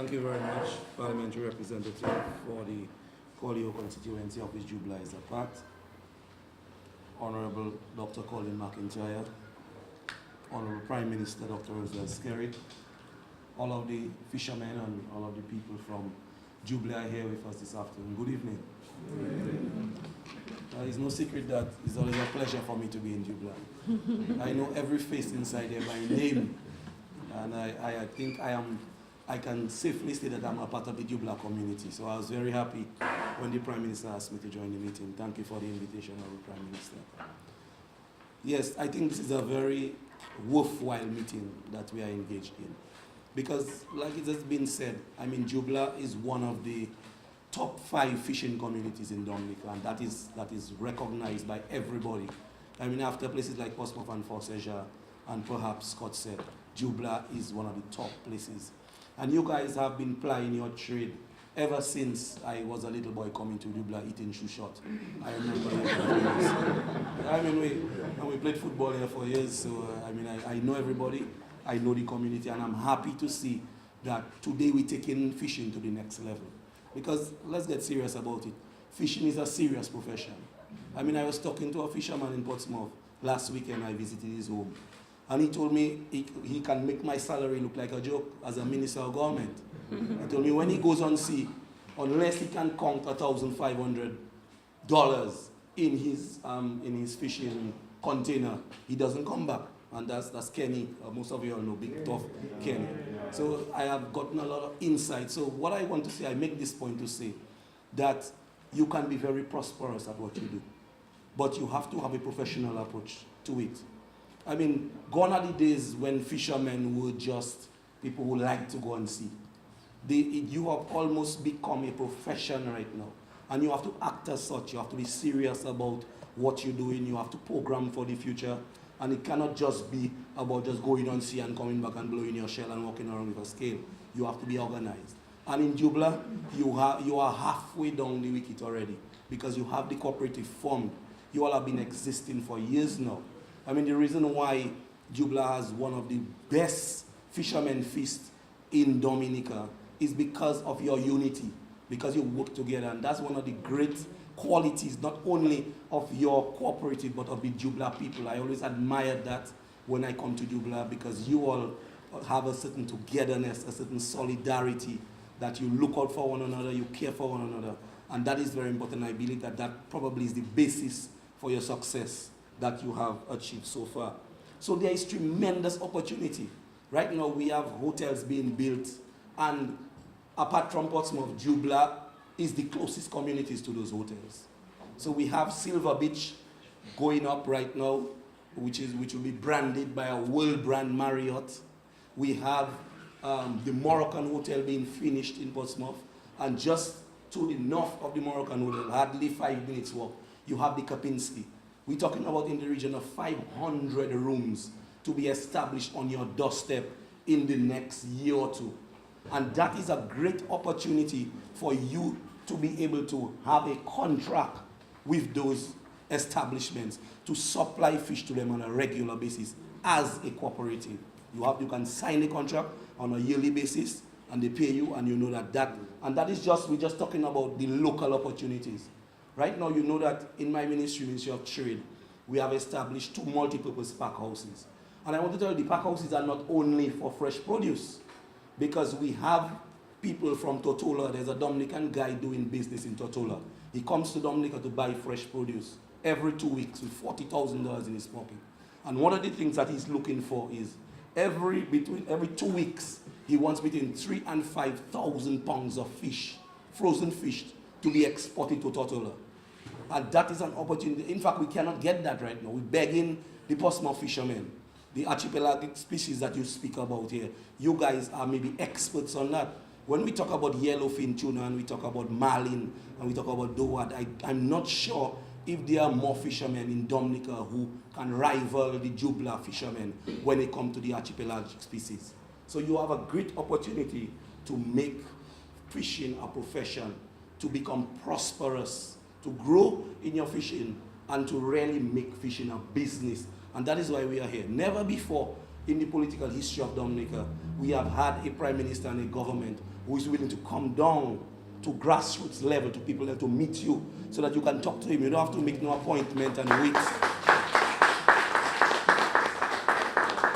Thank you very much, Parliamentary Representative for the Collier constituency of which Dublanc is a part. Honorable Dr. Colin McIntyre, Honorable Prime Minister Dr. Roosevelt Skerrit, all of the fishermen and all of the people from Dublanc are here with us this afternoon. Good evening. Good evening. It's no secret that it's always a pleasure for me to be in Dublanc. I know every face inside there by name, and I think I can safely say that I'm a part of the Dublanc community. So I was very happy when the Prime Minister asked me to join the meeting. Thank you for the invitation of the Prime Minister. Yes, I think this is a very worthwhile meeting that we are engaged in. Because, like it has been said, I mean, Dublanc is one of the top 5 fishing communities in Dominica, and that is recognized by everybody. I mean, after places like Portsmouth and Fort Seja, and perhaps Scott said, Dublanc is one of the top places. And you guys have been plying your trade ever since I was a little boy coming to Dublanc eating shoe shot. I remember that. I mean, we played football here for years, so I mean, I know everybody, I know the community, and I'm happy to see that today we're taking fishing to the next level. Because let's get serious about it. Fishing is a serious profession. I mean, I was talking to a fisherman in Portsmouth last weekend. I visited his home. And he told me he can make my salary look like a joke as a minister of government. He told me when he goes on sea, unless he can count $1,500 in his fishing container, he doesn't come back. And that's Kenny. Most of you all know Big Tough Kenny. So I have gotten a lot of insight. So what I want to say, I make this point to say that you can be very prosperous at what you do, but you have to have a professional approach to it. I mean, gone are the days when fishermen were just people who like to go and sea. You have almost become a profession right now. And you have to act as such. You have to be serious about what you're doing. You have to program for the future. And it cannot just be about just going on sea and coming back and blowing your shell and walking around with a scale. You have to be organized. And in Dublanc, you are halfway down the wicket already because you have the cooperative formed. You all have been existing for years now. I mean, the reason why Dublanc has one of the best fishermen feasts in Dominica is because of your unity, because you work together. And that's one of the great qualities, not only of your cooperative, but of the Dublanc people. I always admire that when I come to Dublanc because you all have a certain togetherness, a certain solidarity, that you look out for one another, you care for one another. And that is very important. I believe that that probably is the basis for your success that you have achieved so far. So there is tremendous opportunity. Right now we have hotels being built, and apart from Portsmouth, Dublanc is the closest communities to those hotels. So we have Silver Beach going up right now, which will be branded by a world brand Marriott. We have the Moroccan Hotel being finished in Portsmouth, and just to the north of the Moroccan Hotel, hardly 5 minutes walk, you have the Kapinski. We're talking about in the region of 500 rooms to be established on your doorstep in the next year or two. And that is a great opportunity for you to be able to have a contract with those establishments to supply fish to them on a regular basis as a cooperative. You can sign a contract on a yearly basis and they pay you, and you know that is just, we're just talking about the local opportunities. Right now, you know that in my ministry, Ministry of Trade, we have established 2 multi-purpose pack houses. And I want to tell you, the pack houses are not only for fresh produce, because we have people from Totola. There's a Dominican guy doing business in Totola. He comes to Dominica to buy fresh produce every 2 weeks with $40,000 in his pocket. And one of the things that he's looking for is every 2 weeks, he wants between 3,000 and 5,000 pounds of fish, frozen fish, to be exported to Totola. And that is an opportunity. In fact, we cannot get that right now. We're begging the Portsmouth fishermen, the archipelagic species that you speak about here. You guys are maybe experts on that. When we talk about yellowfin tuna and we talk about marlin and we talk about dowad, I'm not sure if there are more fishermen in Dominica who can rival the Dublanc fishermen when it comes to the archipelagic species. So you have a great opportunity to make fishing a profession, to become prosperous, to grow in your fishing, and to really make fishing a business. And that is why we are here. Never before in the political history of Dominica, we have had a prime minister and a government who is willing to come down to grassroots level, to people there to meet you, so that you can talk to him. You don't have to make no appointment and wait.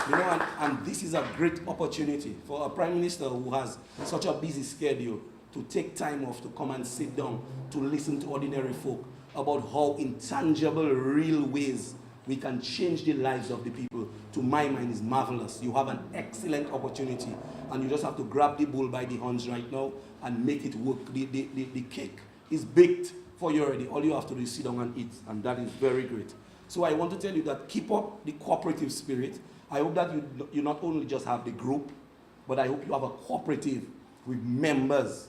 You know, and this is a great opportunity for a prime minister who has such a busy schedule to take time off to come and sit down to listen to ordinary folk about how intangible, real ways we can change the lives of the people. To my mind, is marvelous. You have an excellent opportunity, and you just have to grab the bull by the horns right now and make it work. The cake is baked for you already. All you have to do is sit down and eat, and that is very great. So I want to tell you that keep up the cooperative spirit. I hope that you not only just have the group, but I hope you have a cooperative with members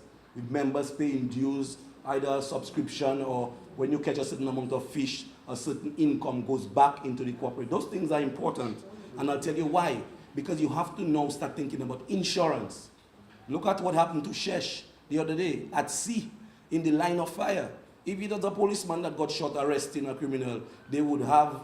paying dues, either a subscription, or when you catch a certain amount of fish, a certain income goes back into the cooperative. Those things are important, and I'll tell you why. Because you have to now start thinking about insurance. Look at what happened to Shesh the other day at sea in the line of fire. If it was a policeman that got shot arresting a criminal, they would have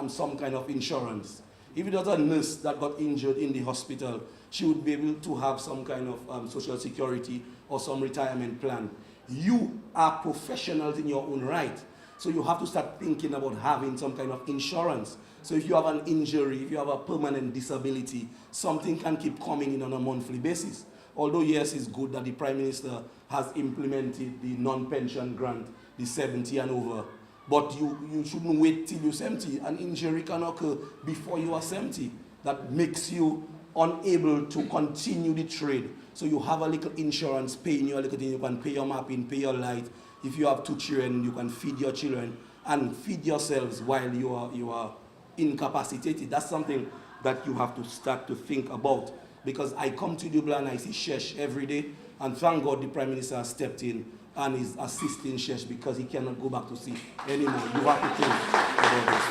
some kind of insurance. If it was a nurse that got injured in the hospital, she would be able to have some kind of social security or some retirement plan. You are professionals in your own right, so you have to start thinking about having some kind of insurance. So if you have an injury, if you have a permanent disability, something can keep coming in on a monthly basis. Although yes, it's good that the Prime Minister has implemented the non-pension grant, the 70 and over. But you shouldn't wait till you're 70. An injury can occur before you are 70. That makes you unable to continue the trade. So you have a little insurance paying you a little thing. You can pay your mapping, pay your light. If you have 2 children, you can feed your children and feed yourselves while you are incapacitated. That's something that you have to start to think about. Because I come to Dublanc and I see Shesh every day, and thank God the Prime Minister has stepped in and is assisting Shesh because he cannot go back to sea anymore. You have to think about this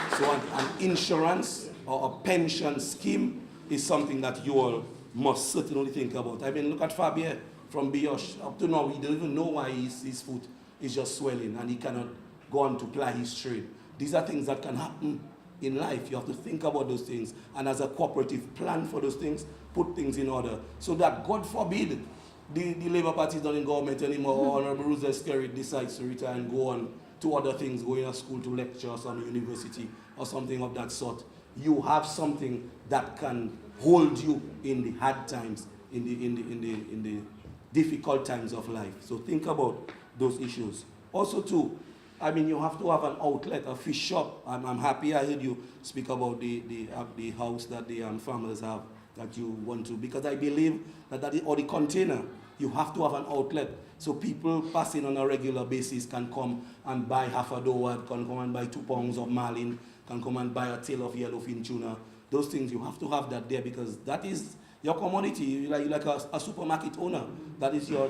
thing. So an insurance or a pension scheme is something that you all must certainly think about. I mean, look at Fabien from Bioche. Up to now, we don't even know why his foot is just swelling and he cannot go on to ply his trade. These are things that can happen in life. You have to think about those things, and as a cooperative, plan for those things, put things in order, so that, God forbid, the Labour Party is not in government anymore, or Honorable Roosevelt Skerrit decides to retire and go on to other things, go in a school to lecture or some university or something of that sort. You have something that can hold you in the hard times, in the difficult times of life. So think about those issues. Also too, I mean, you have to have an outlet, a fish shop. I'm happy I heard you speak about the house that the farmers have that you want to, because I believe or the container, you have to have an outlet so people passing on a regular basis can come and buy half a dough, can come and buy 2 pounds of marlin, can come and buy a tail of yellowfin tuna. Those things, you have to have that there, because that is your commodity. You're like a supermarket owner. That is your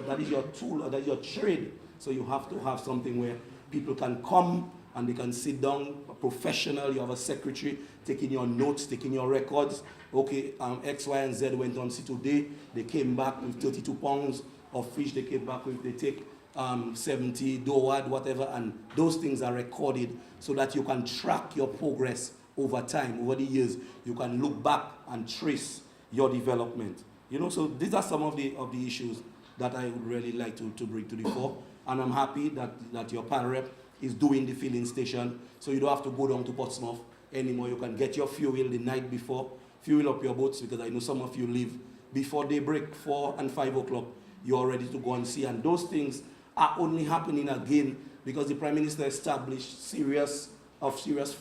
tool, or that is your trade. So you have to have something where people can come and they can sit down, a professional. You have a secretary taking your notes, taking your records. Okay, X, Y, and Z went on sea today. They came back with 32 pounds of fish. They came back with, they take 70 dough, whatever, and those things are recorded so that you can track your progress over time, over the years. You can look back and trace your development. You know, so these are some of the issues that I would really like to bring to the fore. And I'm happy that your pan rep is doing the filling station, so you don't have to go down to Portsmouth anymore. You can get your fuel the night before, fuel up your boats, because I know some of you leave before daybreak, 4 and 5 o'clock. You're ready to go and see. And those things are only happening again because the Prime Minister established serious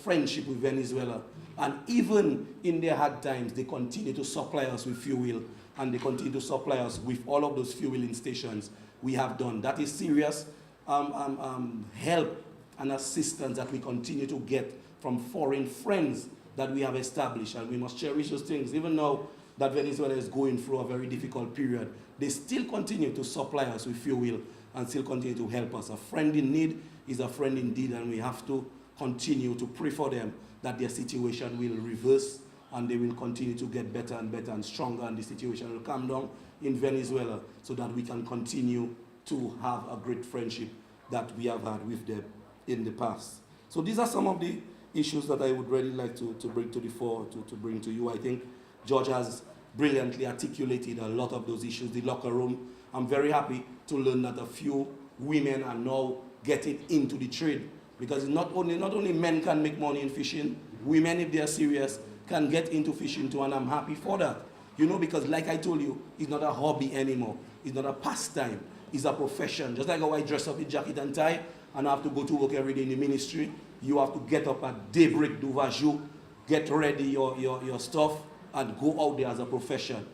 friendship with Venezuela. And even in their hard times, they continue to supply us with fuel, and they continue to supply us with all of those fueling stations we have done. That is serious help and assistance that we continue to get from foreign friends that we have established, and we must cherish those things. Even now that Venezuela is going through a very difficult period, they still continue to supply us with fuel and still continue to help us. A friend in need is a friend indeed, and we have to continue to pray for them that their situation will reverse and they will continue to get better and better and stronger, and the situation will calm down in Venezuela so that we can continue to have a great friendship that we have had with them in the past. So these are some of the issues that I would really like to bring to the fore, to bring to you. I think George has brilliantly articulated a lot of those issues. The locker room, I'm very happy to learn that a few women are now getting into the trade, because not only men can make money in fishing, women, if they are serious, can get into fishing too, and I'm happy for that. You know, because like I told you, it's not a hobby anymore. It's not a pastime. It's a profession. Just like how I dress up with jacket and tie, and I have to go to work every day in the ministry, you have to get up at daybreak du jour, get ready your stuff, and go out there as a profession.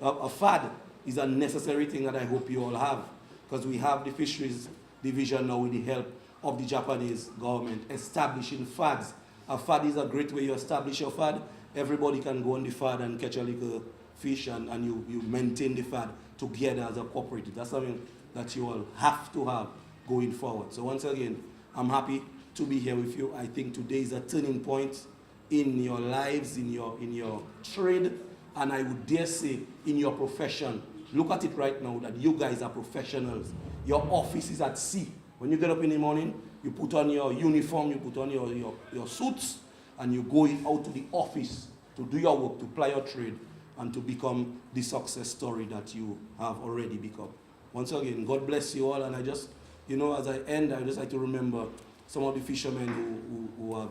A fad is a necessary thing that I hope you all have, because we have the fisheries division now with the help of the Japanese government establishing fads. A fad is a great way you establish your fad. Everybody can go on the fad and catch a little fish, and you maintain the fad together as a cooperative. That's something that you all have to have going forward. So once again, I'm happy to be here with you. I think today is a turning point in your lives, in your trade, and I would dare say in your profession. Look at it right now that you guys are professionals. Your office is at sea. When you get up in the morning, you put on your uniform, you put on your suits, and you go out to the office to do your work, to ply your trade, and to become the success story that you have already become. Once again, God bless you all, and I just, as I end, I just like to remember some of the fishermen who have,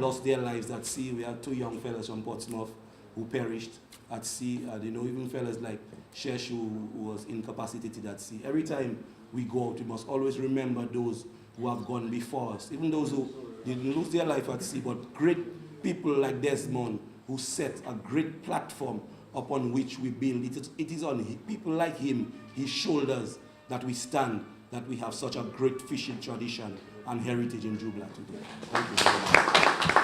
lost their lives at sea. We had 2 young fellas from Portsmouth who perished at sea, and even fellas like Shesh who was incapacitated at sea. Every time we go out, we must always remember those who have gone before us, even those who didn't lose their life at sea, but great people like Desmond who set a great platform upon which we build. It is on people like him, his shoulders, that we stand, that we have such a great fishing tradition and heritage in Dublanc today. Thank you very much.